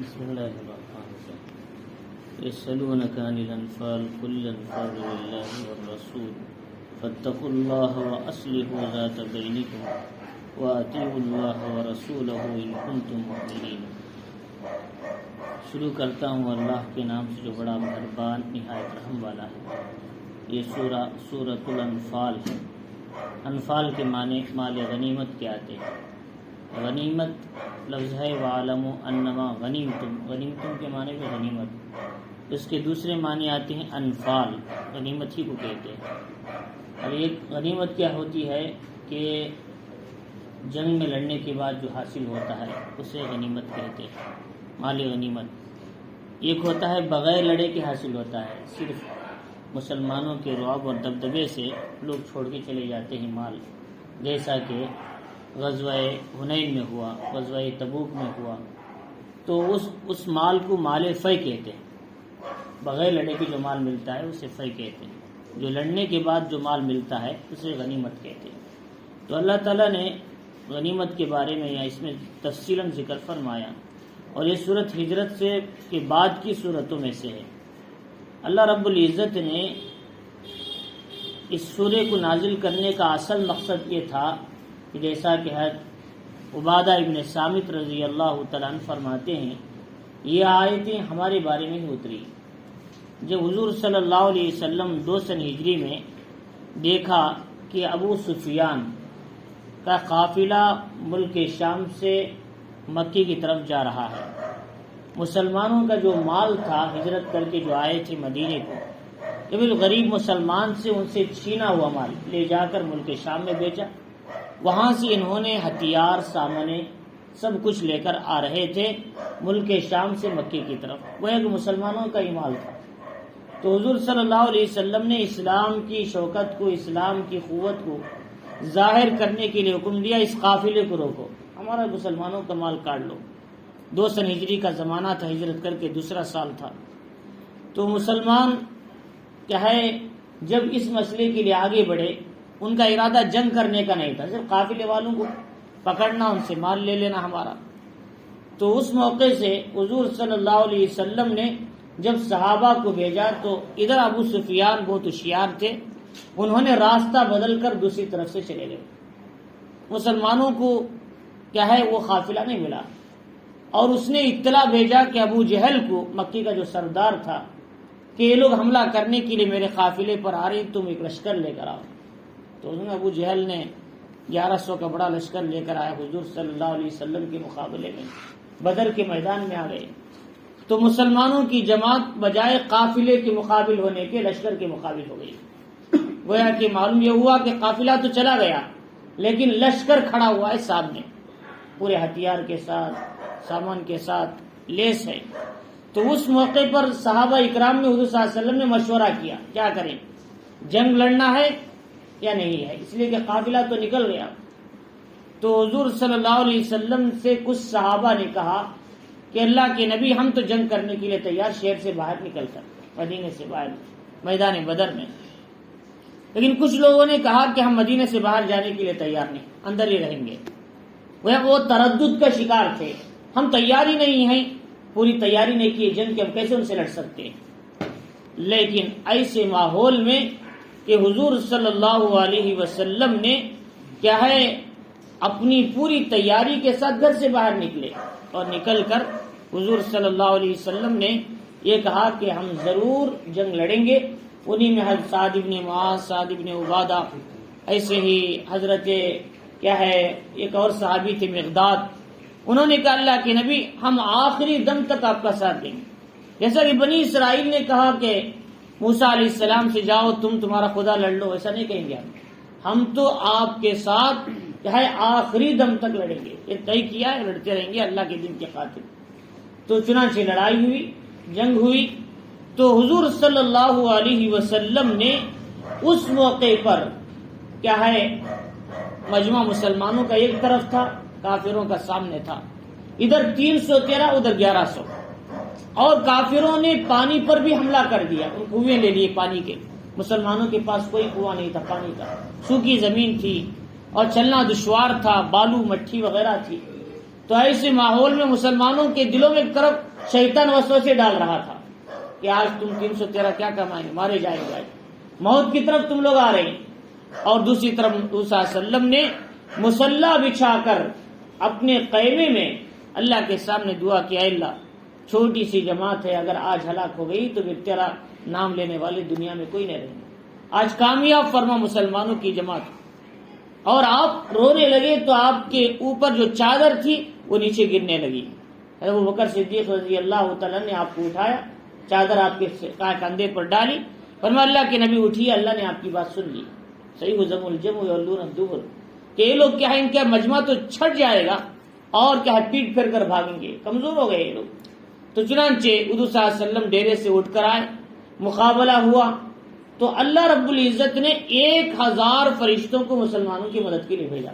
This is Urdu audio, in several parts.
بسم الله الرحمن الرحيم يسألونك عن الأنفال قل الأنفال لله والرسول فاتقوا الله وأصلحوا ذات بينكم وأطيعوا الله ورسوله إن كنتم مؤمنين۔ شروع کرتا ہوں اللہ کے نام سے جو بڑا مہربان نہایت رحم والا ہے۔ یہ سورہ سورۃ الانفال ہے۔ انفال کے معنی مال غنیمت کے آتے ہیں۔ غنیمت لفظ ہے وَعَلَمُوا أَنَّمَا غَنِمْتُمْ، غنیمتم کے معنی میں غنیمت، اس کے دوسرے معنی آتے ہیں انفال، غنیمت ہی کو کہتے ہیں۔ اور ایک غنیمت کیا ہوتی ہے کہ جنگ میں لڑنے کے بعد جو حاصل ہوتا ہے اسے غنیمت کہتے ہیں، مال غنیمت۔ ایک ہوتا ہے بغیر لڑے کے حاصل ہوتا ہے، صرف مسلمانوں کے رعب اور دبدبے سے لوگ چھوڑ کے چلے جاتے ہیں مال، جیسا کہ غزوہ حنین میں ہوا، غزوہ تبوک میں ہوا، تو اس مال کو مال فے کہتے ہیں۔ بغیر لڑے کے جو مال ملتا ہے اسے فے کہتے ہیں، جو لڑنے کے بعد جو مال ملتا ہے اسے غنیمت کہتے ہیں۔ تو اللہ تعالیٰ نے غنیمت کے بارے میں یا اس میں تفصیلاً ذکر فرمایا، اور یہ صورت ہجرت سے کے بعد کی صورتوں میں سے ہے۔ اللہ رب العزت نے اس سورے کو نازل کرنے کا اصل مقصد یہ تھا کہ جیسا کہ حضرت عبادہ ابن صامت رضی اللہ تعالیٰ عنہ فرماتے ہیں، یہ آیتیں ہمارے بارے میں ہی اتری۔ جب حضور صلی اللہ علیہ وسلم 2 سن ہجری میں دیکھا کہ ابو سفیان کا قافلہ ملک شام سے مکی کی طرف جا رہا ہے، مسلمانوں کا جو مال تھا ہجرت کر کے جو آئے تھے مدینے کو، جب غریب مسلمان سے ان سے چھینا ہوا مال لے جا کر ملک شام میں بیچا، وہاں سے انہوں نے ہتھیار سامنے سب کچھ لے کر آ رہے تھے ملک شام سے مکے کی طرف، وہ ایک مسلمانوں کا ہی مال تھا۔ تو حضور صلی اللہ علیہ وسلم نے اسلام کی شوکت کو، اسلام کی قوت کو ظاہر کرنے کے لیے حکم دیا، اس قافلے کو روکو، ہمارا مسلمانوں کا مال کاٹ لو۔ 2 سن ہجری کا زمانہ تھا، ہجرت کر کے دوسرا سال تھا۔ تو مسلمان کیا ہے جب اس مسئلے کے لیے آگے بڑھے، ان کا ارادہ جنگ کرنے کا نہیں تھا، صرف قافلے والوں کو پکڑنا، ان سے مال لے لینا ہمارا۔ تو اس موقع سے حضور صلی اللہ علیہ وسلم نے جب صحابہ کو بھیجا تو ادھر ابو سفیان بہت ہوشیار تھے، انہوں نے راستہ بدل کر دوسری طرف سے چلے گئے۔ مسلمانوں کو کیا ہے وہ قافلہ نہیں ملا، اور اس نے اطلاع بھیجا کہ ابو جہل کو، مکی کا جو سردار تھا، کہ یہ لوگ حملہ کرنے کے لیے میرے قافلے پر آ رہے ہیں، تم ایک لشکر لے کر آؤ۔ تو انہوں نے ابو جہل نے 1100 کا بڑا لشکر لے کر آیا حضور صلی اللہ علیہ وسلم کے مقابلے میں، بدر کے میدان میں آ گئے۔ تو مسلمانوں کی جماعت بجائے قافلے کے مقابل ہونے کے لشکر کے مقابل ہو گئی۔ گویا کہ معلوم یہ ہوا کہ قافلہ تو چلا گیا لیکن لشکر کھڑا ہوا ہے سامنے، پورے ہتھیار کے ساتھ، سامان کے ساتھ لیس ہے۔ تو اس موقع پر صحابہ اکرام نے حضور صلی اللہ علیہ وسلم نے مشورہ کیا، کیا کریں، جنگ لڑنا ہے یا نہیں ہے، اس لیے کہ قافلہ تو نکل گیا۔ تو حضور صلی اللہ علیہ وسلم سے کچھ صحابہ نے کہا کہ اللہ کے نبی، ہم تو جنگ کرنے کے لیے تیار، شہر سے باہر نکل کر، مدینے سے باہر میدان بدر میں۔ لیکن کچھ لوگوں نے کہا کہ ہم مدینے سے باہر جانے کے لیے تیار نہیں، اندر ہی رہیں گے۔ وہ تردد کا شکار تھے، ہم تیار ہی نہیں ہیں، پوری تیاری نہیں کی جنگ کی، ہم کیسے ان سے لڑ سکتے ہیں۔ لیکن ایسے ماحول میں کہ حضور صلی اللہ علیہ وسلم نے کیا ہے اپنی پوری تیاری کے ساتھ گھر سے باہر نکلے، اور نکل کر حضور صلی اللہ علیہ وسلم نے یہ کہا کہ ہم ضرور جنگ لڑیں گے۔ انہی میں حضرت سعد ابن معاذ، سعد ابن عبادہ، ایسے ہی حضرت کیا ہے ایک اور صحابی تھے مقداد، انہوں نے کہا اللہ کے نبی، ہم آخری دم تک آپ کا ساتھ دیں گے۔ جیسا کہ بنی اسرائیل نے کہا کہ موسیٰ علیہ السلام سے جاؤ تمہارا خدا لڑ لو، ایسا نہیں کہیں گے ہم تو آپ کے ساتھ چاہے آخری دم تک لڑیں گے، یہ طے کیا ہے، لڑتے رہیں گے اللہ کے دین کے خاطر۔ تو چنانچہ لڑائی ہوئی، جنگ ہوئی۔ تو حضور صلی اللہ علیہ وسلم نے اس موقع پر کیا ہے مجمع مسلمانوں کا ایک طرف تھا، کافروں کا سامنے تھا، ادھر 313 ادھر 1100، اور کافروں نے پانی پر بھی حملہ کر دیا، کنویں لے لیے پانی کے، مسلمانوں کے پاس کوئی کنواں نہیں تھا پانی کا، سوکھی زمین تھی اور چلنا دشوار تھا، بالو مٹی وغیرہ تھی۔ تو ایسے ماحول میں مسلمانوں کے دلوں میں ایک طرف شیطان وسوسے ڈال رہا تھا کہ آج تم 313 کیا کمائیں گے، مارے جائیں گے، موت کی طرف تم لوگ آ رہے ہیں۔ اور دوسری طرف حضور صلی اللہ علیہ وسلم نے مصلی بچھا کر اپنے خیمے میں اللہ کے سامنے دعا کی، اے اللہ چھوٹی سی جماعت ہے، اگر آج ہلاک ہو گئی تو پھر تیرا نام لینے والے دنیا میں کوئی نہیں رہیں گے، آج کامیاب فرما مسلمانوں کی جماعت۔ اور آپ رونے لگے تو آپ کے اوپر جو چادر تھی وہ نیچے گرنے لگی۔ حضرت ابوبکر صدیق رضی اللہ تعالیٰ نے آپ کو اٹھایا، چادر آپ کے کندھے پر ڈالی، فرمایا اللہ کے نبی اٹھیے، اللہ نے آپ کی بات سن لی۔ صحیح زم الجم یولون الدبر کہ یہ لوگ کیا ہے، ان کا مجمع تو چھٹ جائے گا اور کیا ہے پیٹ پھیر کر بھاگیں گے، کمزور ہو گئے یہ لوگ۔ تو چنانچہ حضور صلی اللہ علیہ وسلم ڈیرے سے اٹھ کر آئے، مقابلہ ہوا تو اللہ رب العزت نے 1000 فرشتوں کو مسلمانوں کی مدد کے لیے بھیجا۔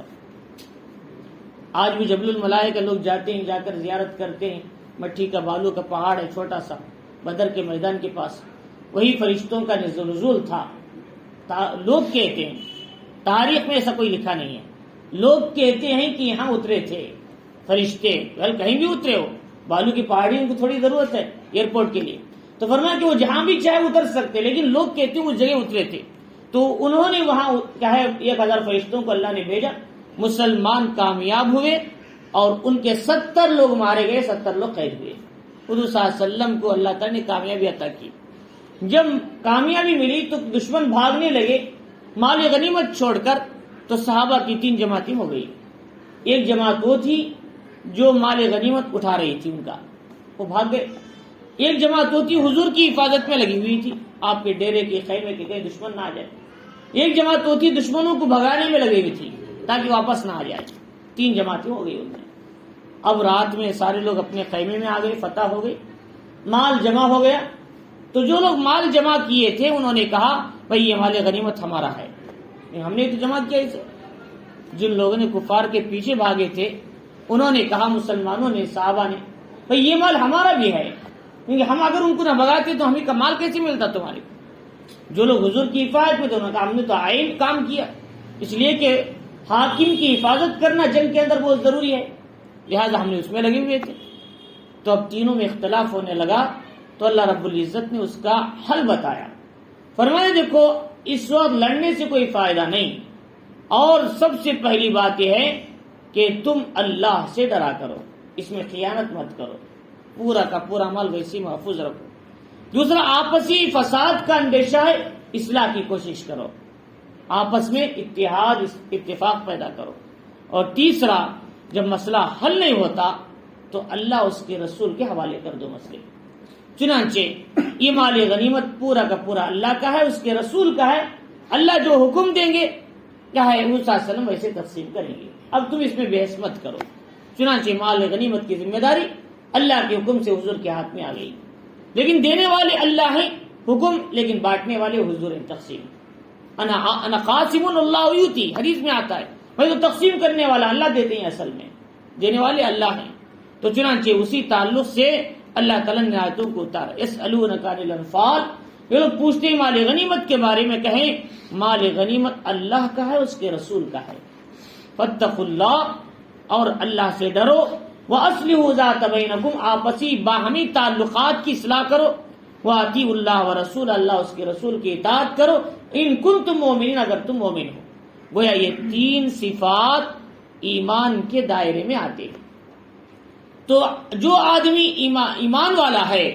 آج بھی جبل الملائکہ لوگ جاتے ہیں، جا کر زیارت کرتے ہیں، مٹی کا بالو کا پہاڑ ہے چھوٹا سا بدر کے میدان کے پاس، وہی فرشتوں کا نزول تھا۔ لوگ کہتے ہیں، تاریخ میں ایسا کوئی لکھا نہیں ہے، لوگ کہتے ہیں کہ یہاں اترے تھے فرشتے، کہیں بھی اترے ہو، بالو کی پہاڑی ان کو تھوڑی ضرورت ہے ایئرپورٹ کے لیے، تو فرمایا کہ وہ جہاں بھی چاہے اتر سکتے، لیکن لوگ کہتے ہیں اس جگہ اترے تھے۔ تو انہوں نے وہاں کیا ہے 1000 فرشتوں کو اللہ نے بھیجا، مسلمان کامیاب ہوئے اور ان کے 70 لوگ مارے گئے، 70 لوگ قید ہوئے۔ حضور صلی اللہ علیہ وسلم کو اللہ تعالیٰ نے کامیابی عطا کی۔ جب کامیابی ملی تو دشمن بھاگنے لگے مال غنیمت چھوڑ کر، تو صحابہ کی 3 جماعتیں ہو گئی۔ ایک جماعت وہ تھی جو مال غنیمت اٹھا رہی تھی، ان کا وہ بھاگ گئے۔ ایک جماعت وہ تھی حضور کی حفاظت میں لگی ہوئی تھی، آپ کے ڈیرے کے خیمے کے کہیں دشمن نہ آ جائے۔ ایک جماعت وہ تھی دشمنوں کو بھگانے میں لگی ہوئی تھی تاکہ واپس نہ آ جائے۔ 3 جماعتیں ہو گئی ان میں۔ اب رات میں سارے لوگ اپنے خیمے میں آ گئے، فتح ہو گئی، مال جمع ہو گیا۔ تو جو لوگ مال جمع کیے تھے انہوں نے کہا بھئی یہ مال غنیمت ہمارا ہے، ہم نے تو جمع کیا اسے۔ جن لوگوں نے کفار کے پیچھے بھاگے تھے انہوں نے کہا مسلمانوں نے، صحابہ نے، بھئی یہ مال ہمارا بھی ہے، کیونکہ ہم اگر ان کو نہ بھگاتے تو ہمیں مال کیسے ملتا تمہارے کو۔ جو لوگ حضور کی حفاظت میں تھے انہوں نے کہا ہم نے تو عین کام کیا، اس لیے کہ حاکم کی حفاظت کرنا جنگ کے اندر بہت ضروری ہے، لہذا ہم نے اس میں لگے ہوئے تھے۔ تو اب تینوں میں اختلاف ہونے لگا تو اللہ رب العزت نے اس کا حل بتایا، فرمایا دیکھو اس وقت لڑنے سے کوئی فائدہ نہیں، اور سب سے پہلی بات یہ ہے کہ تم اللہ سے ڈرا کرو، اس میں خیانت مت کرو، پورا کا پورا مال ویسے محفوظ رکھو۔ دوسرا آپسی فساد کا اندیشہ ہے، اصلاح کی کوشش کرو، آپس میں اتحاد اتفاق پیدا کرو۔ اور تیسرا جب مسئلہ حل نہیں ہوتا تو اللہ اس کے رسول کے حوالے کر دو مسئلے۔ چنانچہ یہ مال غنیمت پورا کا پورا اللہ کا ہے، اس کے رسول کا ہے، اللہ جو حکم دیں گے کیا ہے وہ صلی اللہ علیہ وسلم ویسے تقسیم کریں گے، اب تم اس میں بحث مت کرو۔ چنانچہ مال غنیمت کی ذمہ داری اللہ کے حکم سے حضور کے ہاتھ میں آ گئی، لیکن دینے والے اللہ ہیں حکم، لیکن بانٹنے والے حضور ہیں تقسیم۔ انا قاسم اللہ یؤتی، حدیث میں آتا ہے بھائی تو تقسیم کرنے والا اللہ دیتے ہیں، اصل میں دینے والے اللہ ہیں۔ تو چنانچہ اسی تعلق سے اللہ تعالیٰ نے آیتوں کو اتارا، یسألونک عن الانفال، یہ لوگ پوچھتے ہیں مال غنیمت کے بارے میں، کہیں مال غنیمت اللہ کا ہے، اس کے رسول کا ہے۔ فاتقوا اللہ، اور اللہ سے ڈرو، وَأَصْلِحُوا ذَاتَ بَيْنَكُمْ، آپسی باہمی تعلقات کی اصلاح کرو، وَأَطِیعُوا اللَّهَ وَرَسُولَهُ، اللہ اس کے رسول کی اطاعت کرو، ان کنتم مؤمنین، اگر تم مومن ہو۔ گویا یہ 3 صفات ایمان کے دائرے میں آتے ہیں۔ تو جو آدمی ایمان والا ہے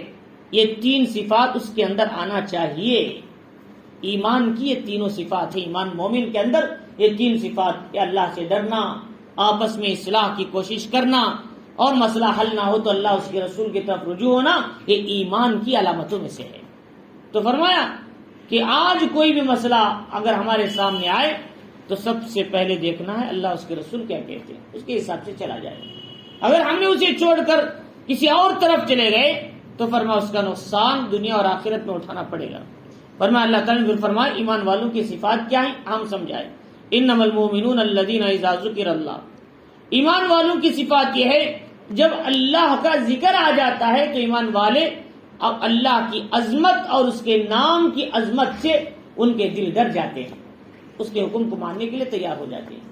یہ 3 صفات اس کے اندر آنا چاہیے۔ ایمان کی یہ تینوں صفات ہیں، ایمان مومن کے اندر یہ 3 صفات، اللہ سے ڈرنا، آپس میں اصلاح کی کوشش کرنا، اور مسئلہ حل نہ ہو تو اللہ اس کے رسول کی طرف رجوع ہونا، یہ ایمان کی علامتوں میں سے ہے۔ تو فرمایا کہ آج کوئی بھی مسئلہ اگر ہمارے سامنے آئے تو سب سے پہلے دیکھنا ہے اللہ اس کے رسول کیا کہتے ہیں، اس کے حساب سے چلا جائے۔ اگر ہم نے اسے چھوڑ کر کسی اور طرف چلے گئے تو فرمایا اس کا نقصان دنیا اور آخرت میں اٹھانا پڑے گا۔ فرمایا اللہ تعالیٰ نے پھر فرمایا ایمان والوں کی صفات کیا ہیں، ہم سمجھائے، انما المؤمنون الذین اذا ذکر اللہ، ایمان والوں کی صفات یہ ہے جب اللہ کا ذکر آ جاتا ہے تو ایمان والے اب اللہ کی عظمت اور اس کے نام کی عظمت سے ان کے دل ڈر جاتے ہیں، اس کے حکم کو ماننے کے لیے تیار ہو جاتے ہیں۔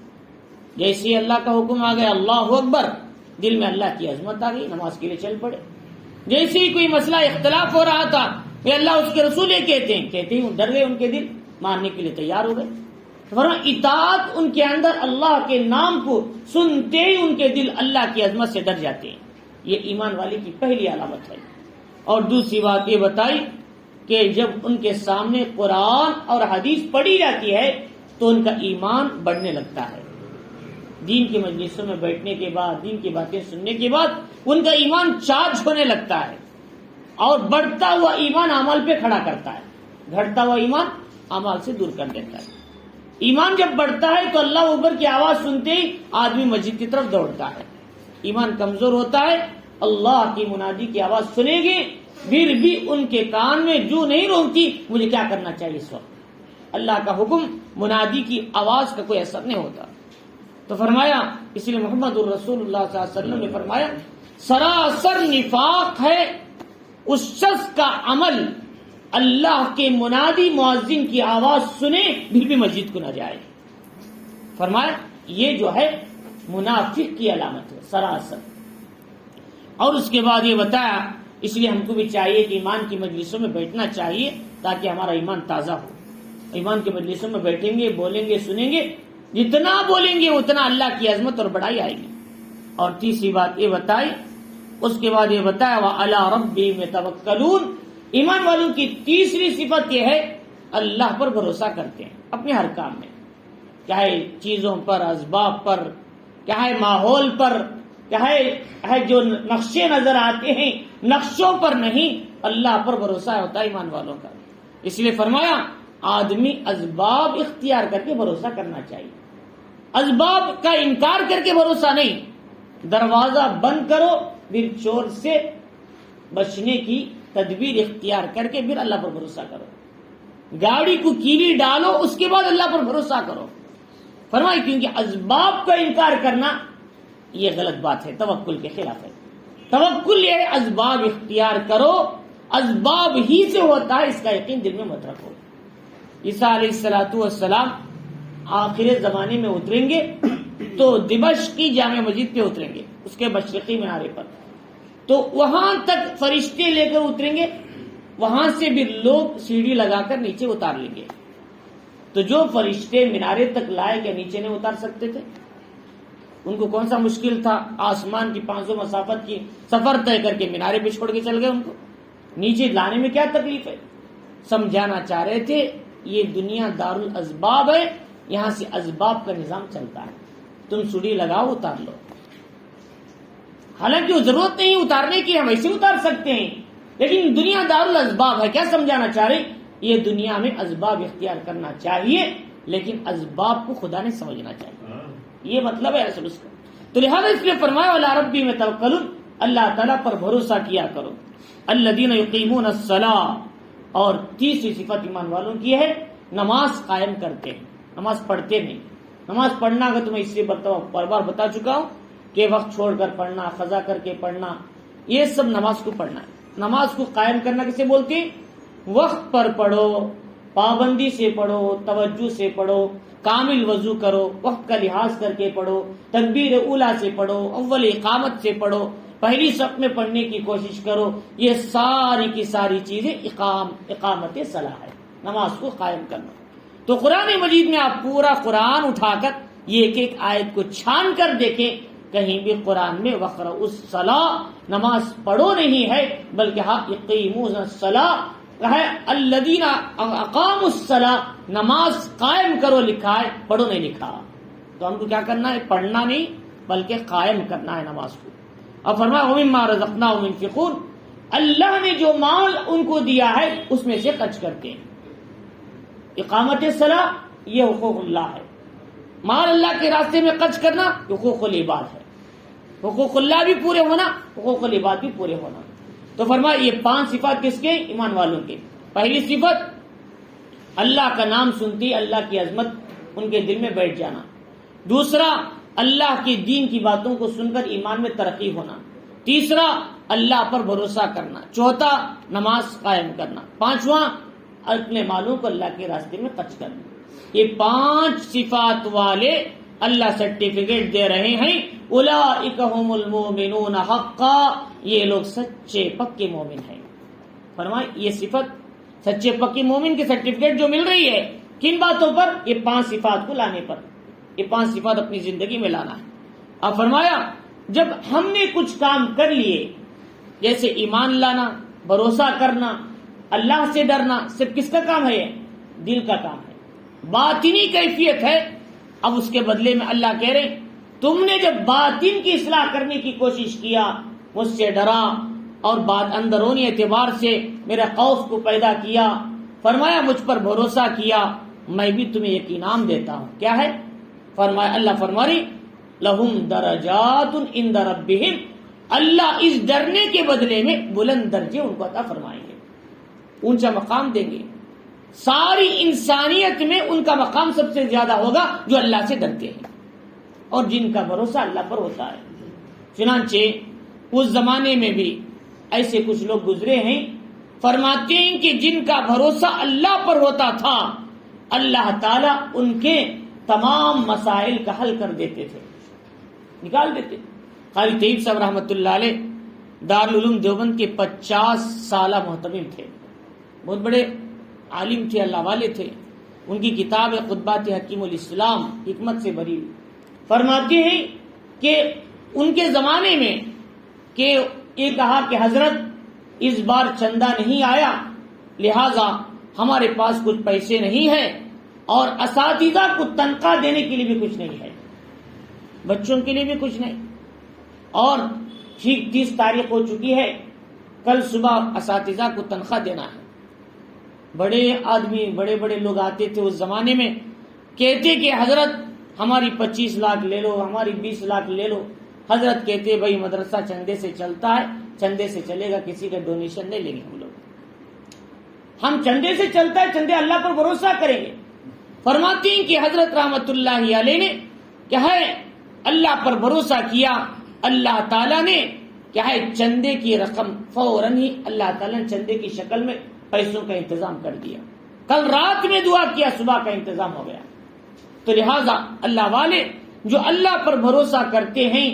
جیسے اللہ کا حکم آ گیا اللہ اکبر، دل میں اللہ کی عظمت آ گئی، نماز کے لیے چل پڑے۔ جیسے ہی کوئی مسئلہ اختلاف ہو رہا تھا کہ اللہ اس کے رسول یہ کہتے ہیں ڈر گئے، ان کے دل ماننے کے لیے تیار ہو گئے. اطاعت ان کے اندر، اللہ کے نام کو سنتے ہی ان کے دل اللہ کی عظمت سے ڈر جاتے ہیں. یہ ایمان والے کی پہلی علامت ہے. اور دوسری بات یہ بتائی کہ جب ان کے سامنے قرآن اور حدیث پڑھی جاتی ہے تو ان کا ایمان بڑھنے لگتا ہے. دین کی مجلسوں میں بیٹھنے کے بعد، دین کی باتیں سننے کے بعد ان کا ایمان چارج ہونے لگتا ہے اور بڑھتا ہوا ایمان عمل پہ کھڑا کرتا ہے، گھٹتا ہوا ایمان عمل سے دور کر دیتا ہے. ایمان جب بڑھتا ہے تو اللہ اکبر کی آواز سنتے ہی آدمی مسجد کی طرف دوڑتا ہے. ایمان کمزور ہوتا ہے، اللہ کی منادی کی آواز سنے گی پھر بھی ان کے کان میں جو نہیں رونگتی مجھے کیا کرنا چاہیے اس وقت. اللہ کا حکم، منادی کی آواز کا کوئی اثر نہیں ہوتا. تو فرمایا، اس لیے محمد الرسول اللہ صلی اللہ علیہ وسلم نے فرمایا سراسر نفاق ہے اس شخص کا عمل اللہ کے منادی مؤذن کی آواز سنے پھر بھی مسجد کو نہ جائے. فرمایا یہ جو ہے منافق کی علامت ہے سراسر. اور اس کے بعد یہ بتایا، اس لیے ہم کو بھی چاہیے کہ ایمان کی مجلسوں میں بیٹھنا چاہیے تاکہ ہمارا ایمان تازہ ہو. ایمان کی مجلسوں میں بیٹھیں گے، بولیں گے، سنیں گے، جتنا بولیں گے اتنا اللہ کی عظمت اور بڑائی آئے گی. اور تیسری بات یہ بتائی، اس کے بعد یہ بتایا وَعَلَىٰ رَبِّهِمْ يَتَوَكَّلُونَ. ایمان والوں کی تیسری صفت یہ ہے اللہ پر بھروسہ کرتے ہیں اپنے ہر کام میں، چاہے چیزوں پر، اسباب پر، چاہے ماحول پر، چاہے جو نقشے نظر آتے ہیں نقشوں پر نہیں، اللہ پر بھروسہ ہوتا ہے ایمان والوں کا. اس لیے فرمایا آدمی اسباب اختیار کر کے بھروسہ کرنا چاہیے، اسباب کا انکار کر کے بھروسہ نہیں. دروازہ بند کرو پھر چور سے بچنے کی تدبیر اختیار کر کے پھر اللہ پر بھروسہ کرو. گاڑی کو کیلی ڈالو اس کے بعد اللہ پر بھروسہ کرو. فرمائی کیونکہ اسباب کا انکار کرنا یہ غلط بات ہے، توکل کے خلاف ہے. توکل یہ ہے اسباب اختیار کرو، اسباب ہی سے ہوتا ہے، اس کا یقین دل میں مت رکھو. عیسیٰ علیہ الصلوۃ والسلام آخر زمانے میں اتریں گے تو دمشق کی جامع مسجد پہ اتریں گے، اس کے مشرقی مینارے پر. تو وہاں تک فرشتے لے کر اتریں گے، وہاں سے بھی لوگ سیڑھی لگا کر نیچے اتار لیں گے. تو جو فرشتے مینارے تک لائے کیا نیچے نہیں اتار سکتے تھے؟ ان کو کون سا مشکل تھا؟ آسمان کی 500 مسافت کی سفر طے کر کے مینارے پہ چھوڑ کے چل گئے. ان کو نیچے لانے میں کیا تکلیف ہے؟ سمجھانا چاہ رہے تھے یہ دنیا دارالاسباب ہے، یہاں سے اسباب کا نظام چلتا ہے، تم سیڑھی لگاؤ اتار لو. حالانکہ وہ ضرورت نہیں اتارنے کی، ہم ایسے اتار سکتے ہیں، لیکن دنیا دارالاسباب ہے. کیا سمجھانا چاہ رہے؟ یہ دنیا میں اسباب اختیار کرنا چاہیے لیکن اسباب کو خدا نے سمجھنا چاہیے، یہ مطلب ہے اصل اس کا. تو لہٰذا اس لیے فرمایا وَعَلَىٰ رَبِّهِمْ يَتَوَكَّلُونَ، اللہ تعالیٰ پر بھروسہ کیا کرو. الَّذِينَ يُقِيمُونَ الصَّلَاةَ، اور تیسری صفت ایمان والوں کی ہے نماز قائم کرتے ہیں، نماز پڑھتے نہیں. نماز پڑھنا اگر تمہیں اس لیے بار بار بتا چکا ہوں کہ وقت چھوڑ کر پڑھنا، قضا کر کے پڑھنا، یہ سب نماز کو پڑھنا ہے. نماز کو قائم کرنا کسے بولتے ہیں؟ وقت پر پڑھو، پابندی سے پڑھو، توجہ سے پڑھو، کامل وضو کرو، وقت کا لحاظ کر کے پڑھو، تکبیر اولا سے پڑھو، اول اقامت سے پڑھو، پہلی صف میں پڑھنے کی کوشش کرو. یہ ساری کی ساری چیزیں اقامت صلاح ہے، نماز کو قائم کرنا. تو قرآن مجید میں آپ پورا قرآن اٹھا کر یہ ایک ایک آیت کو چھان کر دیکھیں، کہیں بھی قرآن میں وقرأ الصلاۃ نماز پڑھو نہیں ہے، بلکہ اقیموا الصلاۃ ہے الذین اقاموا الصلاۃ نماز قائم کرو لکھا ہے، پڑھو نہیں لکھا. تو ہم کو کیا کرنا ہے؟ پڑھنا نہیں بلکہ قائم کرنا ہے نماز کو. اب فرمایا وَمِمَّا رَزَقْنَاهُمْ يُنْفِقُونَ، اللہ نے جو مال ان کو دیا ہے اس میں سے خرچ کرتے ہیں. اقامت صلاح یہ حقوق اللہ ہے، مال اللہ کے راستے میں خرچ کرنا حقوق العباد ہے. حقوق اللہ بھی پورے ہونا، حقوق العباد بھی پورے ہونا. تو فرمایا یہ 5 صفات کس کے؟ ایمان والوں کے. پہلی صفت اللہ کا نام سنتی اللہ کی عظمت ان کے دل میں بیٹھ جانا. دوسرا اللہ کے دین کی باتوں کو سن کر ایمان میں ترقی ہونا. تیسرا اللہ پر بھروسہ کرنا. چوتھا نماز قائم کرنا. پانچواں اپنے مالوں کو اللہ کے راستے میں خرچ کرنا. یہ 5 صفات والے اللہ سرٹیفکیٹ دے رہے ہیں اولئک هم المؤمنون حقا، یہ لوگ سچے پکے مومن ہیں۔ فرمائے یہ صفت سچے پکے مومن کی سرٹیفکیٹ جو مل رہی ہے کن باتوں پر؟ یہ 5 صفات کو لانے پر، یہ 5 صفات اپنی زندگی میں لانا ہے۔ اب فرمایا جب ہم نے کچھ کام کر لیے، جیسے ایمان لانا، بھروسہ کرنا، اللہ سے ڈرنا، صرف کس کا کام ہے؟ یہ دل کا کام ہے، باطنی کیفیت ہے۔ اب اس کے بدلے میں اللہ کہہ رہے تم نے جب باطن کی اصلاح کرنے کی کوشش کیا، مجھ سے ڈرا اور بات اندرونی اعتبار سے میرے خوف کو پیدا کیا، فرمایا مجھ پر بھروسہ کیا، میں بھی تمہیں ایک انعام دیتا ہوں۔ کیا ہے؟ فرمایا اللہ فرما رہی لہم درجات عند ربہم، اللہ اس ڈرنے کے بدلے میں بلند درجے ان کو عطا فرمائیں گے، اونچا مقام دیں گے۔ ساری انسانیت میں ان کا مقام سب سے زیادہ ہوگا جو اللہ سے ڈرتے ہیں اور جن کا بھروسہ اللہ پر ہوتا ہے۔ چنانچہ اس زمانے میں بھی ایسے کچھ لوگ گزرے ہیں، فرماتے ہیں کہ جن کا بھروسہ اللہ پر ہوتا تھا، اللہ تعالیٰ ان کے تمام مسائل کا حل کر دیتے تھے، نکال دیتے۔ قاری طیب صاحب رحمۃ اللہ علیہ دارالعلوم دیوبند کے 50 سالہ محتمم تھے، بہت بڑے عالم تھے، اللہ والے تھے۔ ان کی کتاب ہے خطبات حکیم الاسلام، حکمت سے بھری ہوئی۔ فرماتے ہیں کہ ان کے زمانے میں کہ یہ کہا کہ حضرت اس بار چندہ نہیں آیا، لہذا ہمارے پاس کچھ پیسے نہیں ہے اور اساتذہ کو تنخواہ دینے کے لیے بھی کچھ نہیں ہے، بچوں کے لیے بھی کچھ نہیں، اور ٹھیک 30 تاریخ ہو چکی ہے، کل صبح اساتذہ کو تنخواہ دینا ہے۔ بڑے آدمی بڑے بڑے لوگ آتے تھے اس زمانے میں، کہتے کہ حضرت ہماری 25 لاکھ لے لو، ہماری 20 لاکھ لے لو۔ حضرت کہتے بھائی مدرسہ چندے سے چلتا ہے، چندے سے چلے گا، کسی کا ڈونیشن نہیں لیں گے ہم لوگ، ہم چندے سے چلتا ہے، چندے اللہ پر بھروسہ کریں گے۔ فرماتے ہیں کہ حضرت رحمت اللہ علیہ نے کیا ہے اللہ پر بھروسہ کیا، اللہ تعالیٰ نے کیا ہے چندے کی رقم فوراً ہی اللہ تعالیٰ نے چندے کی شکل میں پیسوں کا انتظام کر دیا۔ کل رات میں دعا کیا، صبح کا انتظام ہو گیا۔ تو لہذا اللہ والے جو اللہ پر بھروسہ کرتے ہیں،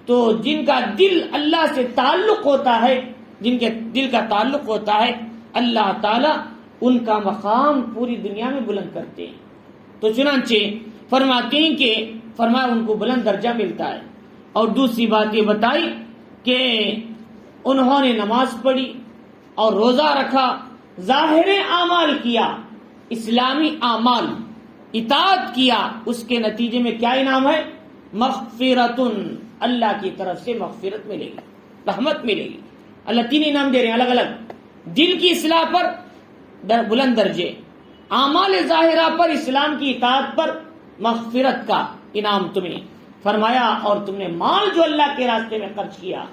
تو جن کا دل اللہ سے تعلق ہوتا ہے، جن کے دل کا تعلق ہوتا ہے، اللہ تعالیٰ ان کا مقام پوری دنیا میں بلند کرتے ہیں۔ تو چنانچہ فرماتے ہیں کہ فرمایا ان کو بلند درجہ ملتا ہے۔ اور دوسری بات یہ بتائی کہ انہوں نے نماز پڑھی اور روزہ رکھا، ظاہر اعمال کیا، اسلامی اعمال اطاعت کیا، اس کے نتیجے میں کیا انعام ہے؟ مغفرت، اللہ کی طرف سے مغفرت ملے گی، رحمت ملے گی۔ اللہ 3 انعام دے رہے ہیں الگ الگ، دل کی اصلاح پر بلند درجے، اعمال ظاہرہ پر، اسلام کی اطاعت پر مغفرت کا انعام تمہیں فرمایا، اور تم نے مال جو اللہ کے راستے میں خرچ کیا،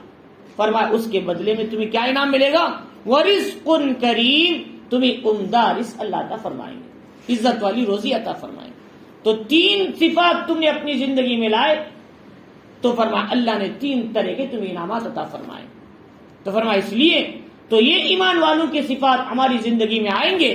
فرمایا اس کے بدلے میں تمہیں کیا انعام ملے گا؟ ورزق کریم، تمہیں عمدہ رزق اللہ عطا فرمائیں گے، عزت والی روزی عطا فرمائیں گے۔ تو 3 صفات تم نے اپنی زندگی میں لائے، تو فرمایا اللہ نے 3 طرح کے تمہیں انعامات عطا فرمائے۔ تو فرمایا اس لیے تو یہ ایمان والوں کے صفات ہماری زندگی میں آئیں گے،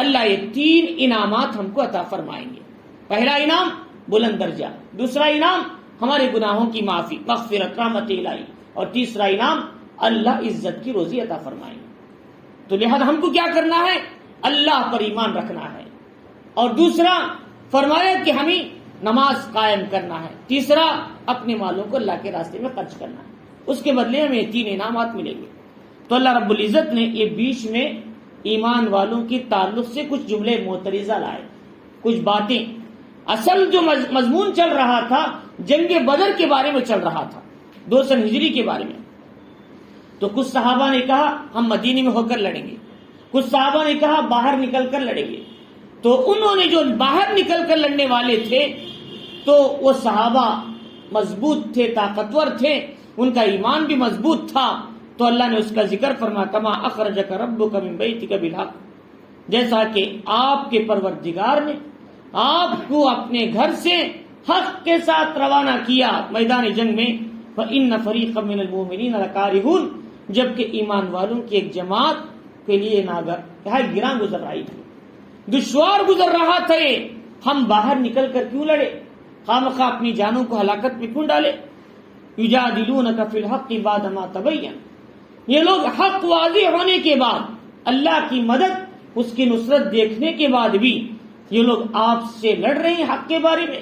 اللہ یہ 3 انعامات ہم کو عطا فرمائیں گے۔ پہلا انعام بلند درجہ، دوسرا انعام ہمارے گناہوں کی معافی، مغفرت، رحمت الہی، اور تیسرا انعام اللہ عزت کی روزی عطا فرمائیں گے۔ تو لہذا ہم کو کیا کرنا ہے؟ اللہ پر ایمان رکھنا ہے، اور دوسرا فرمایا کہ ہمیں نماز قائم کرنا ہے، تیسرا اپنے مالوں کو اللہ کے راستے میں خرچ کرنا ہے، اس کے بدلے ہمیں 3 انعامات ملیں گے۔ تو اللہ رب العزت نے یہ بیچ میں ایمان والوں کی تعلق سے کچھ جملے معترضہ لائے، کچھ باتیں۔ اصل جو مضمون چل رہا تھا جنگ بدر کے بارے میں چل رہا تھا، 200 ہجری کے بارے میں۔ تو کچھ صحابہ نے کہا ہم مدینے میں ہو کر لڑیں گے، کچھ صحابہ نے کہا باہر نکل کر لڑیں گے۔ تو انہوں نے جو باہر نکل کر لڑنے والے تھے، تو وہ صحابہ مضبوط تھے، طاقتور تھے، ان کا ایمان بھی مضبوط تھا۔ تو اللہ نے اس کا ذکر فرمایا کما اخرجک ربک من بیتک بالحق، جیسا کہ آپ کے پروردگار نے آپ کو اپنے گھر سے حق کے ساتھ روانہ کیا میدان جنگ میں۔ فإن فریقا من المؤمنین لکارہون، جبکہ ایمان والوں کی ایک جماعت کے لیے گراں گزر رہی تھی، دشوار گزر رہا تھا، ہم باہر نکل کر کیوں لڑے، خواہ مخواہ اپنی جانوں کو ہلاکت میں کیوں ڈالے۔ یجادلونک فی الحق بعد ما تبین، یہ لوگ حق واضح ہونے کے بعد، اللہ کی مدد، اس کی نصرت دیکھنے کے بعد بھی یہ لوگ آپ سے لڑ رہے ہیں حق کے بارے میں،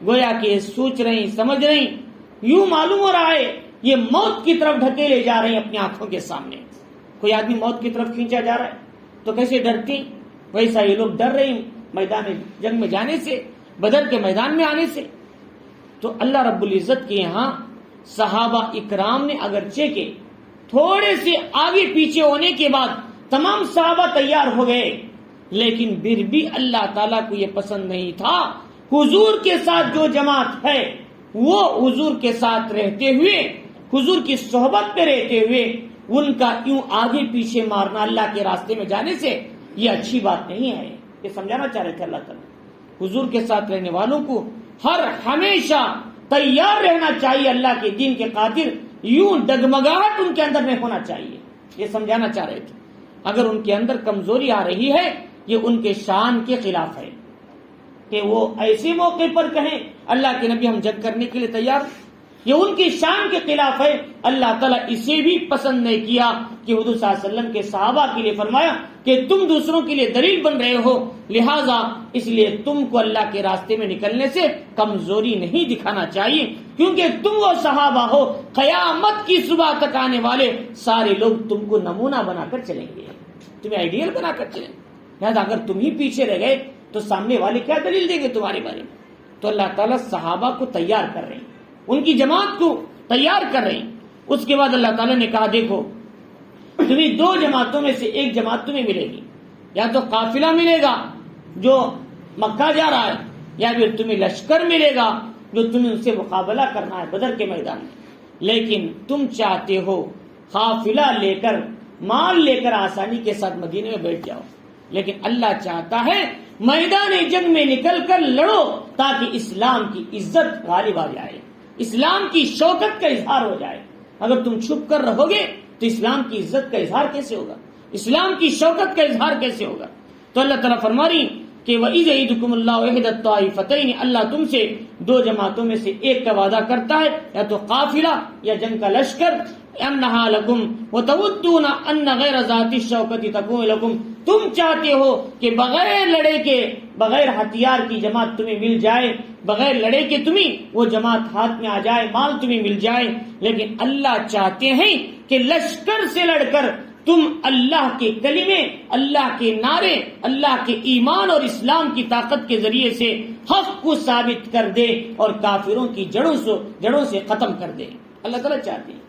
گویا کہ سوچ رہے ہیں، سمجھ رہے ہیں، یوں معلوم ہو رہا ہے یہ موت کی طرف ڈھکیلے جا رہے ہیں اپنی آنکھوں کے سامنے۔ کوئی آدمی موت کی طرف کھینچا جا رہا ہے تو کیسے ڈرتے ہیں، ویسا یہ لوگ ڈر رہے ہیں میدان جنگ میں جانے سے، بدر کے میدان میں آنے سے۔ تو اللہ رب العزت کے یہاں صحابہ اکرام نے اگرچہ کہ تھوڑے سے آگے پیچھے ہونے کے بعد تمام صحابہ تیار ہو گئے، لیکن پھر بھی اللہ تعالیٰ کو یہ پسند نہیں تھا حضور کے ساتھ جو جماعت ہے وہ حضور کے ساتھ رہتے ہوئے، حضور کی صحبت میں رہتے ہوئے ان کا یوں آگے پیچھے مارنا اللہ کے راستے میں جانے سے یہ اچھی بات نہیں ہے۔ یہ سمجھانا چاہ رہے تھے اللہ تعالیٰ، حضور کے ساتھ رہنے والوں کو ہمیشہ تیار رہنا چاہیے اللہ کے دین کے خاطر، یوں ڈگمگاہٹ ان کے اندر نہیں ہونا چاہیے۔ یہ سمجھانا چاہ رہے تھے، اگر ان کے اندر کمزوری آ رہی ہے یہ ان کے شان کے خلاف ہے کہ وہ ایسے موقع پر کہیں اللہ کے نبی ہم جنگ کرنے کے لیے تیار، یہ ان کی شان کے خلاف ہے۔ اللہ تعالیٰ اسے بھی پسند نہیں کیا کہ حضور صلی اللہ علیہ وسلم کے صحابہ کے لیے فرمایا کہ تم دوسروں کے لیے دلیل بن رہے ہو، لہذا اس لیے تم کو اللہ کے راستے میں نکلنے سے کمزوری نہیں دکھانا چاہیے، کیونکہ تم وہ صحابہ ہو قیامت کی صبح تک آنے والے سارے لوگ تم کو نمونہ بنا کر چلیں گے، تمہیں آئیڈیل بنا کر چلیں گے، لہذا اگر تم ہی پیچھے رہ گئے تو سامنے والے کیا دلیل دیں گے تمہارے بارے میں۔ تو اللہ تعالیٰ صحابہ کو تیار کر رہے ہیں، ان کی جماعت کو تیار کر رہے ہیں۔ اس کے بعد اللہ تعالیٰ نے کہا دیکھو تمہیں دو جماعتوں میں سے ایک جماعت تمہیں ملے گی، یا تو قافلہ ملے گا جو مکہ جا رہا ہے، یا پھر تمہیں لشکر ملے گا جو تمہیں ان سے مقابلہ کرنا ہے بدر کے میدان میں، لیکن تم چاہتے ہو قافلہ لے کر مال لے کر آسانی کے ساتھ مدینے میں بیٹھ جاؤ، لیکن اللہ چاہتا ہے میدان جنگ میں نکل کر لڑو تاکہ اسلام کی عزت غالب آ جائے، اسلام کی شوکت کا اظہار ہو جائے۔ اگر تم چھپ کر رہو گے تو اسلام کی عزت کا اظہار کیسے ہوگا، اسلام کی شوکت کا اظہار کیسے ہوگا؟ تو اللہ تعالیٰ فرما رہی کہ وَإِذْ يَعِدُكُمُ اللَّهُ إِحْدَى الطَّائِفَتَيْنِ، اللہ تم سے دو جماعتوں میں سے ایک کا وعدہ کرتا ہے، یا تو قافلہ یا جنگ کا لشکر، أَنَّهَا لَكُمْ وَتَوَدُّونَ أَنَّ غَيْرَ ذَاتِ الشَّوْكَةِ تَكُونُ لَكُمْ، تم چاہتے ہو کہ بغیر لڑے کے، بغیر ہتھیار کی جماعت تمہیں مل جائے، بغیر لڑے کے تمہیں وہ جماعت ہاتھ میں آ جائے، مال تمہیں مل جائے، لیکن اللہ چاہتے ہیں کہ لشکر سے لڑ کر تم اللہ کے کلمے، اللہ کے نعرے، اللہ کے ایمان اور اسلام کی طاقت کے ذریعے سے حق کو ثابت کر دے اور کافروں کی جڑوں سے ختم کر دے۔ اللہ تعالیٰ چاہتے ہیں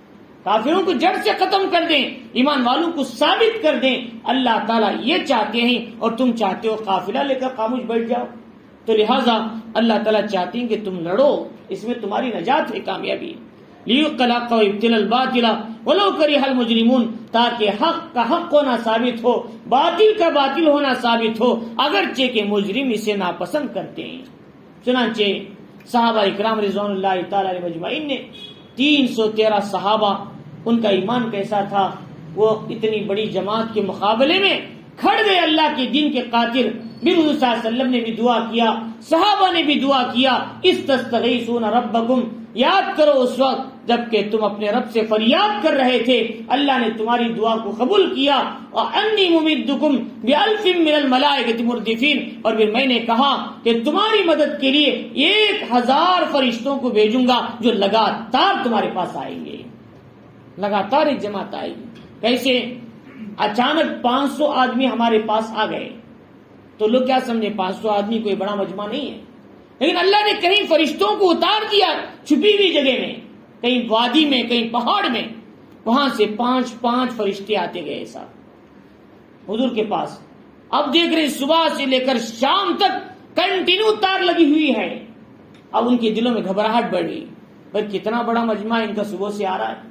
کافروں کو جڑ سے ختم کر دیں، ایمان والوں کو ثابت کر دیں، اللہ تعالیٰ یہ چاہتے ہیں، اور تم چاہتے ہو قافلہ لے کر خاموش بیٹھ جاؤ۔ تو لہٰذا اللہ تعالیٰ چاہتے ہیں کہ تم لڑو، اس میں تمہاری نجات ہے، کامیابی ہے۔ لِيُقْلَقَ وَيُبْطِلَ الْبَاطِلَ وَلَوْ كَرِهَ الْمُجْرِمُونَ، تاکہ حق کا حق ہونا ثابت ہو، باطل کا باطل ہونا ثابت ہو، اگرچہ کہ مجرم اسے ناپسند کرتے ہیں۔ چنانچہ صحابہ اکرام رضوان اللہ تعالی علیہ مجمعین نے 313 صحابہ، ان کا ایمان کیسا تھا، وہ اتنی بڑی جماعت کے مقابلے میں کھڑ گئے اللہ کے دین کے خاطر۔ پھر حضور صلی اللہ علیہ وسلم نے بھی دعا کیا، صحابہ نے بھی دعا کیا، استغیثون ربکم، یاد کرو اس وقت جب کہ تم اپنے رب سے فریاد کر رہے تھے، اللہ نے تمہاری دعا کو قبول کیا، وانی ممدکم بألف من الملائکۃ مردفین، اور پھر میں نے کہا کہ تمہاری مدد کے لیے 1000 فرشتوں کو بھیجوں گا جو لگاتار تمہارے پاس آئیں گے، لگاتار ایک جماعت آئے گی۔ کیسے؟ اچانک 500 آدمی ہمارے پاس آ گئے تو لوگ کیا سمجھے 500 آدمی کوئی بڑا مجمع نہیں ہے، لیکن اللہ نے کہیں فرشتوں کو اتار دیا چھپی ہوئی جگہ میں، کہیں وادی میں، کہیں پہاڑ میں، وہاں سے 5 فرشتے آتے گئے صاحب حضور کے پاس۔ اب دیکھ رہے صبح سے لے کر شام تک کنٹینیو تار لگی ہوئی ہے۔ اب ان کے دلوں میں گھبراہٹ بڑھ گئی، بھائی کتنا بڑا مجمع ان کا صبح سے آ رہا ہے،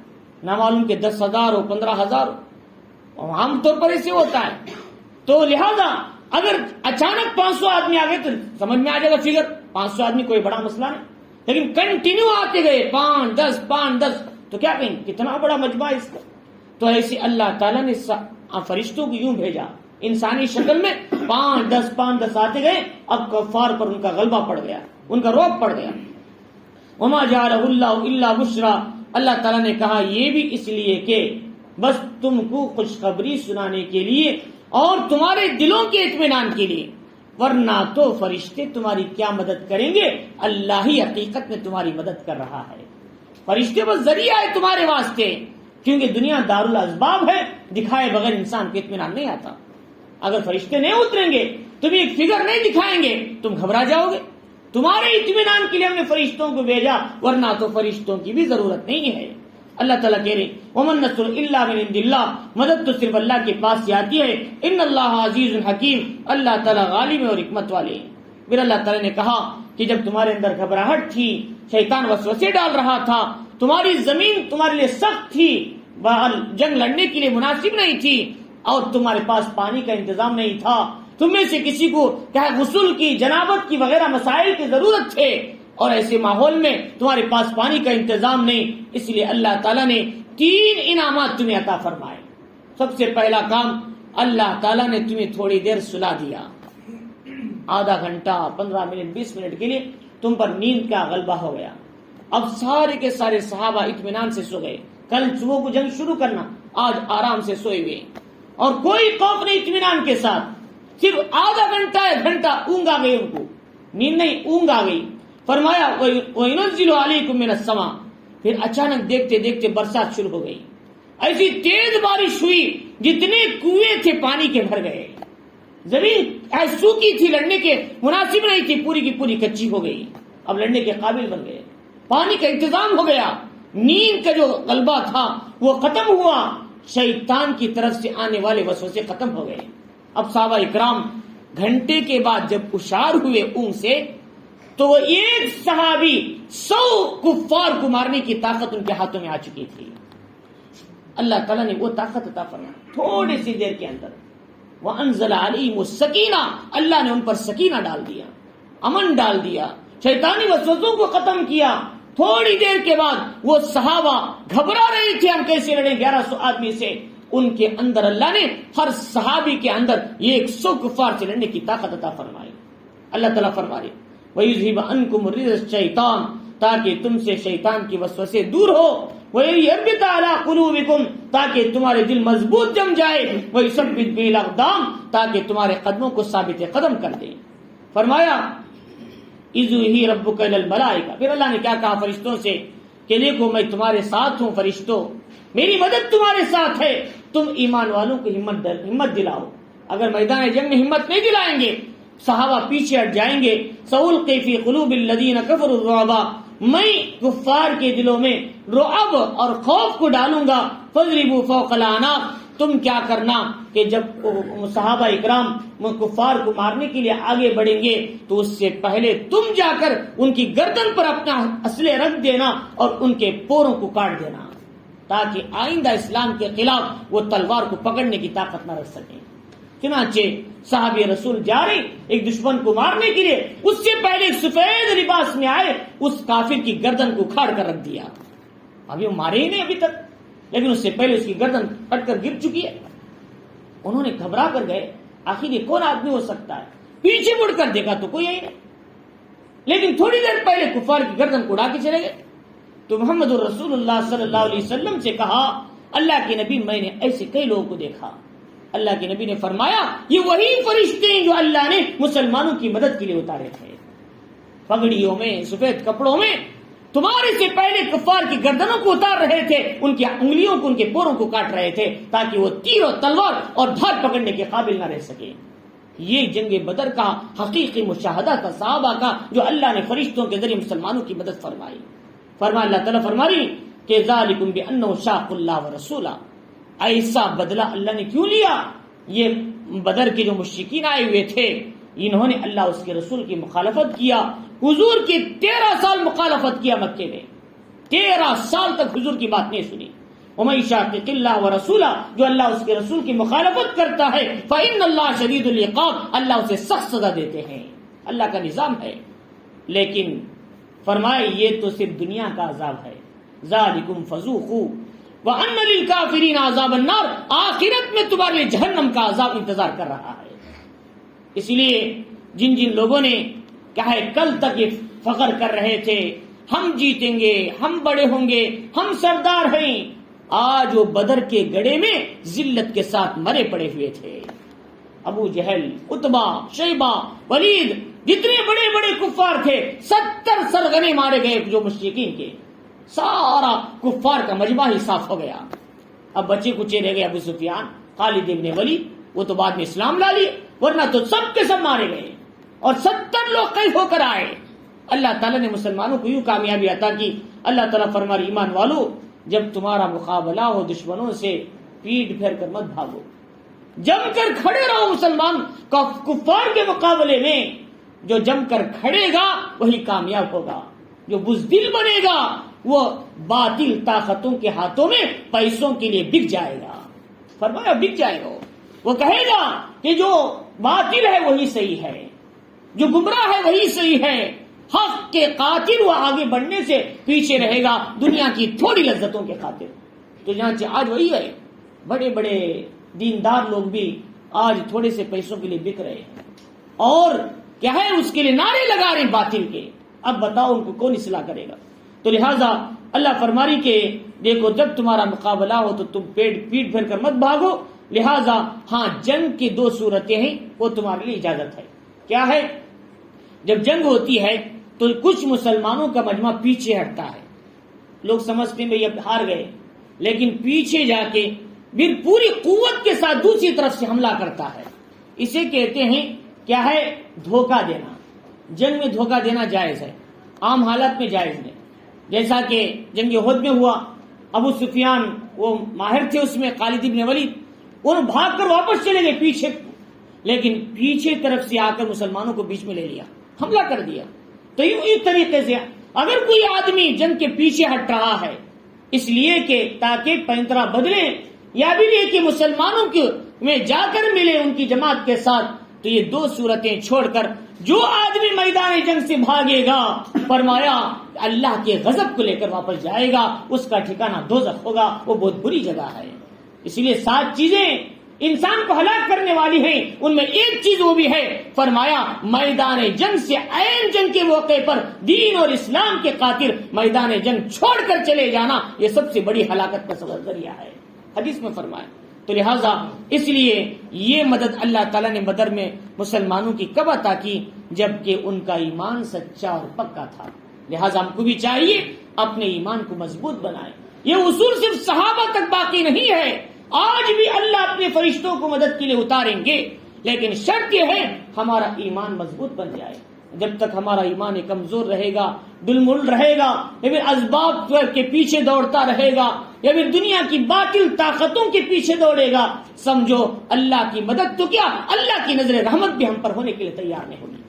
نہ معلوم کہ 10,000 ہو 15,000 ہو، عام طور پر ایسے ہوتا ہے۔ تو لہذا اگر اچانک 500 آدمی آ گئے تو سمجھ میں آ جائے گا فگر 500 آدمی کوئی بڑا مسئلہ نہیں، لیکن کنٹینیو آتے گئے 5-10 تو کیا کہیں کتنا بڑا مجمع اس کا۔ تو ایسے اللہ تعالیٰ نے فرشتوں کو یوں بھیجا انسانی شکل میں، 5-10 آتے گئے، اب کفار پر ان کا غلبہ پڑ گیا، ان کا رعب پڑ گیا۔ وما جعلہ اللہ الا بشرا، اللہ تعالیٰ نے کہا یہ بھی اس لیے کہ بس تم کو خوشخبری سنانے کے لیے اور تمہارے دلوں کے اطمینان کے لیے، ورنہ تو فرشتے تمہاری کیا مدد کریں گے، اللہ ہی حقیقت میں تمہاری مدد کر رہا ہے۔ فرشتے بس ذریعہ ہے تمہارے واسطے، کیونکہ دنیا دارالاسباب ہے، دکھائے بغیر انسان کو اطمینان نہیں آتا۔ اگر فرشتے نہیں اتریں گے، تمہیں ایک فگر نہیں دکھائیں گے، تم گھبرا جاؤ گے۔ تمہارے اطمینان کے لیے ہم نے فرشتوں کو بھیجا، ورنہ تو فرشتوں کی بھی ضرورت نہیں ہے۔ اللہ تعالیٰ کہہ رہے ومن نصر الا من عند اللہ، مدد تو صرف اللہ کے پاس سے آتی ہے۔ ان اللہ عزیز حکیم، اللہ تعالیٰ غالب اور حکمت والے۔ پھر اللہ تعالیٰ نے کہا کہ جب تمہارے اندر گھبراہٹ تھی، شیطان وسوسے ڈال رہا تھا، تمہاری زمین تمہارے لیے سخت تھی، جنگ لڑنے کے لیے مناسب نہیں تھی، اور تمہارے پاس پانی کا انتظام نہیں تھا، تم میں سے کسی کو کیا غسل کی، جنابت کی وغیرہ مسائل کی ضرورت تھے، اور ایسے ماحول میں تمہارے پاس پانی کا انتظام نہیں، اس لیے اللہ تعالیٰ نے 3 انعامات تمہیں عطا فرمائے۔ سب سے پہلا کام، اللہ تعالیٰ نے تمہیں تھوڑی دیر سلا دیا، آدھا گھنٹہ 15 منٹ 20 منٹ کے لیے تم پر نیند کا غلبہ ہو گیا۔ اب سارے کے سارے صحابہ اطمینان سے سو گئے، کل صبح کو جنگ شروع کرنا، آج آرام سے سوئے ہوئے، اور کوئی خوف نہیں، اطمینان کے ساتھ۔ صرف آدھا گھنٹہ 1 گھنٹہ اونگ آ گئی، ان کو نیند نہیں، اونگ آ گئی۔ فرمایا وَيُنَزِّلُ عَلَيْكُم مِّنَ السَّمَاءِ، پھر اچانک دیکھتے دیکھتے برسات شروع ہو گئی، ایسی تیز بارش ہوئی جتنے کنویں تھے پانی کے بھر گئے، زمین سوکھی تھی، لڑنے کے مناسب نہیں تھی، پوری کی پوری کچی ہو گئی، اب لڑنے کے قابل بن گئے، پانی کا انتظام ہو گیا، نیند کا جو غلبہ تھا وہ ختم ہوا، شیطان کی طرف سے آنے والے وسوسے ختم ہو گئے۔ اب صحابہ اکرام گھنٹے کے بعد جب ہوشیار ہوئے اونگ سے، تو وہ ایک صحابی 100 کفار کو مارنے کی طاقت ان کے ہاتھوں میں آ چکی تھی۔ اللہ تعالیٰ نے وہ طاقت عطا فرمائی تھوڑی سی دیر کے اندر۔ وَأَنزَلَ عَلَيْهِمُ السَّكِينَةَ، اللہ نے ان پر سکینہ ڈال دیا، امن ڈال دیا، شیطانی وسوسوں کو ختم کیا۔ تھوڑی دیر کے بعد وہ صحابہ گھبرا رہے تھے، ہم کیسے لڑیں 1100 آدمی سے، ان کے اندر اللہ نے ہر صحابی کے اندر 100 کفار سے لڑنے کی طاقت عطا فرمائی۔ اللہ تعالیٰ فرما رہے وَيُذْهِبَ عَنْكُمُ الرِّجْسَ الشَّيْطَانَ، تاکہ تم سے شیطان کی وسوسے دور ہو، وَيَرْبِطَ عَلَىٰ قُلُوبِكُمْ، تاکہ تمہارے دل مضبوط جم جائے، وَيُثَبِّتْ بِهِ الْأَقْدَامَ، تاکہ تمہارے قدموں کو ثابت قدم کر دے۔ فرمایا اِذْ يُوحِي رَبُّكَ إِلَى الْمَلَائِكَةِ، پھر اللہ نے کیا کہا فرشتوں سے کہ دیکھو میں تمہارے ساتھ ہوں، فرشتوں میری مدد تمہارے ساتھ ہے، تم ایمان والوں کو ہمت دلاؤ۔ اگر میدان جنگ میں ہمت نہیں دلائیں گے، صحابہ پیچھے ہٹ جائیں گے۔ سألقي في قلوب الذين كفروا الرعب، میں کفار کے دلوں میں رعب اور خوف کو ڈالوں گا۔ فاضربوا فوق الأعناق، تم کیا کرنا کہ جب صحابہ اکرام کفار کو مارنے کے لیے آگے بڑھیں گے تو اس سے پہلے تم جا کر ان کی گردن پر اپنا اسلحے رکھ دینا اور ان کے پوروں کو کاٹ دینا، تاکہ آئندہ اسلام کے خلاف وہ تلوار کو پکڑنے کی طاقت نہ رکھ سکیں۔ چنانچہ صحابی رسول جا رہے ایک دشمن کو مارنے کے لیے، اس سے پہلے ایک سفید لباس میں آئے، اس کافر کی گردن کو کھاڑ کر رکھ دیا۔ ابھی وہ مارے ہی نہیں ابھی تک، لیکن اس سے پہلے اس کی گردن کٹ کر گر چکی ہے۔ انہوں نے گھبرا کر گئے، آخر یہ کون آدمی ہو سکتا ہے؟ پیچھے مڑ کر دیکھا تو کوئی ہے نہیں، لیکن تھوڑی دیر پہلے کفار کی گردن کو اڑا کے چلے گئے۔ تو محمد رسول اللہ صلی اللہ علیہ وسلم سے کہا اللہ کے نبی میں نے ایسے کئی لوگوں کو دیکھا۔ اللہ کے نبی نے فرمایا یہ وہی فرشتے ہیں جو اللہ نے مسلمانوں کی مدد کے لیے اتارے تھے، پگڑیوں میں، سفید کپڑوں میں، تمہارے سے پہلے کفار کی گردنوں کو اتار رہے تھے، ان کی انگلیوں کو، ان کے پوروں کو کاٹ رہے تھے، تاکہ وہ تیر اور تلوار اور دھار پکڑنے کے قابل نہ رہ سکے۔ یہ جنگ بدر کا حقیقی مشاہدہ تھا صحابہ کا، جو اللہ نے فرشتوں کے ذریعے مسلمانوں کی مدد فرمائی۔ فرمایا اللہ تعالیٰ فرما رہی کہ ذالکم بأنہ شاق اللہ ورسولہ، ایسا بدلہ اللہ نے کیوں لیا؟ یہ بدر کے جو مشرکین آئے ہوئے تھے، انہوں نے اللہ اس کے رسول کی مخالفت کیا، حضور کی 13 سال مخالفت کیا مکے میں، 13 سال تک حضور کی بات نہیں سنی۔ وَمَن يُشَاقِقِ اللَّهَ وَرَسُولَهُ، جو اللہ اس کے رسول کی مخالفت کرتا ہے، فَإِنَّ اللَّهَ شَدِيدُ الْعِقَابِ، اللہ اسے سخت سزا دیتے ہیں، اللہ کا نظام ہے۔ لیکن فرمائے یہ تو صرف دنیا کا عذاب ہے، ذَلِكُمْ فَذُوقُوهُ وَأَنَّ لِلْكَافِرِينَ عَذَابَ النَّارِ، آخرت میں تمہارے لیے جہنم کا عذاب انتظار کر رہا ہے۔ اس لیے جن جن لوگوں نے کیا ہے کل تک یہ فخر کر رہے تھے ہم جیتیں گے، ہم بڑے ہوں گے، ہم سردار ہیں، آج وہ بدر کے گڑھے میں ذلت کے ساتھ مرے پڑے ہوئے تھے۔ ابو جہل، عتبہ، شیبہ، ولید، جتنے بڑے بڑے کفار تھے، 70 سرغنے مارے گئے جو مشرکین کے، سارا کفار کا مجمع ہی صاف ہو گیا۔ اب بچے کچے رہ گئے ابو سفیان، خالد ابن ولید، وہ تو بعد میں اسلام لا لیے، ورنہ تو سب کے سب مارے گئے اور 70 لوگ قید ہو کر آئے۔ اللہ تعالیٰ نے مسلمانوں کو یوں کامیابی عطا کی۔ اللہ تعالیٰ فرمائے ایمان والو، جب تمہارا مقابلہ ہو دشمنوں سے پیٹ پھیر کر مت بھاگو، جم کر کھڑے رہو۔ مسلمان کفار کے مقابلے میں جو جم کر کھڑے گا وہی کامیاب ہوگا، جو بزدل بنے گا وہ باطل طاقتوں کے ہاتھوں میں پیسوں کے لیے بک جائے گا۔ فرمایا بک جائے گا، وہ کہے گا کہ جو باطل ہے وہی صحیح ہے، جو گمراہ ہے وہی صحیح ہے، حق کے قاتل وہ آگے بڑھنے سے پیچھے رہے گا دنیا کی تھوڑی لذتوں کے خاطر۔ تو جہاں آج وہی ہے، بڑے بڑے دیندار لوگ بھی آج تھوڑے سے پیسوں کے لیے بک رہے ہیں اور کیا ہے اس کے لیے نعرے لگا رہے ہیں باطل کے۔ اب بتاؤ ان کو کون اصلاح کرے گا؟ تو لہذا اللہ فرماری کہ دیکھو جب تمہارا مقابلہ ہو تو تم پیٹ پھیر کر مت بھاگو۔ لہذا ہاں جنگ کی 2 صورتیں ہیں، وہ تمہارے لیے اجازت ہے۔ کیا ہے؟ جب جنگ ہوتی ہے تو کچھ مسلمانوں کا مجمع پیچھے ہٹتا ہے، لوگ سمجھتے ہیں یہ ہار گئے، لیکن پیچھے جا کے پھر پوری قوت کے ساتھ دوسری طرف سے حملہ کرتا ہے۔ اسے کہتے ہیں کیا ہے؟ دھوکہ دینا۔ جنگ میں دھوکہ دینا جائز ہے، عام حالت میں جائز نہیں۔ جیسا کہ جنگ احد میں ہوا، ابو سفیان وہ ماہر تھے اس میں، خالد ابن ولید انہوں بھاگ کر واپس چلے گئے پیچھے، لیکن پیچھے طرف سے آ کر مسلمانوں کو بیچ میں لے لیا، حملہ کر دیا۔ تو یوں اس طریقے سے اگر کوئی آدمی جنگ کے پیچھے ہٹ رہا ہے اس لیے کہ تاکہ پینترا بدلے یا بھی یہ کہ مسلمانوں میں جا کر ملے ان کی جماعت کے ساتھ، تو یہ 2 صورتیں چھوڑ کر جو آدمی میدان جنگ سے بھاگے گا فرمایا اللہ کے غضب کو لے کر واپس جائے گا، اس کا ٹھکانہ دوزخ ہوگا، وہ بہت بری جگہ ہے۔ اس لیے 7 چیزیں انسان کو ہلاک کرنے والی ہیں، ان میں ایک چیز وہ بھی ہے، فرمایا میدان جنگ سے عین جنگ کے موقع پر دین اور اسلام کے خاطر میدان جنگ چھوڑ کر چلے جانا، یہ سب سے بڑی ہلاکت کا سبب ذریعہ ہے، حدیث میں فرمایا۔ تو لہٰذا اس لیے یہ مدد اللہ تعالیٰ نے بدر میں مسلمانوں کی کب عطا کی؟ جبکہ ان کا ایمان سچا اور پکا تھا۔ لہٰذا ہم کو بھی چاہیے اپنے ایمان کو مضبوط بنائیں۔ یہ اصول صرف صحابہ تک باقی نہیں ہے، آج بھی اللہ اپنے فرشتوں کو مدد کے لیے اتاریں گے، لیکن شرط یہ ہے ہمارا ایمان مضبوط بن جائے۔ جب تک ہمارا ایمان کمزور رہے گا، ڈلمل رہے گا، یا پھر اسباب کے پیچھے دوڑتا رہے گا، یا پھر دنیا کی باطل طاقتوں کے پیچھے دوڑے گا، سمجھو اللہ کی مدد تو کیا اللہ کی نظر رحمت بھی ہم پر ہونے کے لیے تیار نہیں ہوگی۔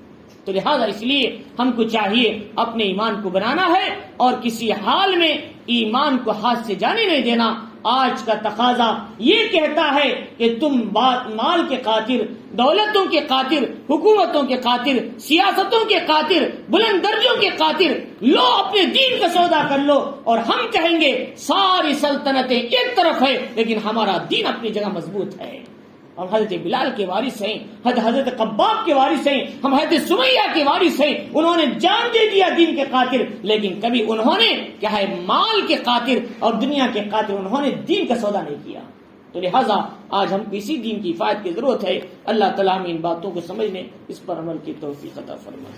تو لہذا اس لیے ہم کو چاہیے اپنے ایمان کو بنانا ہے اور کسی حال میں ایمان کو ہاتھ سے جانے نہیں دینا۔ آج کا تقاضا یہ کہتا ہے کہ تم مال کے خاطر، دولتوں کے خاطر، حکومتوں کے خاطر، سیاستوں کے خاطر، بلند درجوں کے خاطر لو اپنے دین کا سودا کر لو، اور ہم کہیں گے ساری سلطنتیں ایک طرف ہے لیکن ہمارا دین اپنی جگہ مضبوط ہے۔ ہم حضرت بلال کے وارث ہیں، حضرت قباب کے وارث ہیں، ہم حضرت سمیہ کے وارث ہیں، انہوں نے جان دے دیا دین کے خاطر، لیکن کبھی انہوں نے کیا ہے مال کے خاطر اور دنیا کے خاطر انہوں نے دین کا سودا نہیں کیا۔ تو لہٰذا آج ہم کو اسی دین کی حفاظت کی ضرورت ہے۔ اللہ تعالیٰ ہمیں ان باتوں کو سمجھنے، اس پر عمل کی توفیق عطا فرمائے۔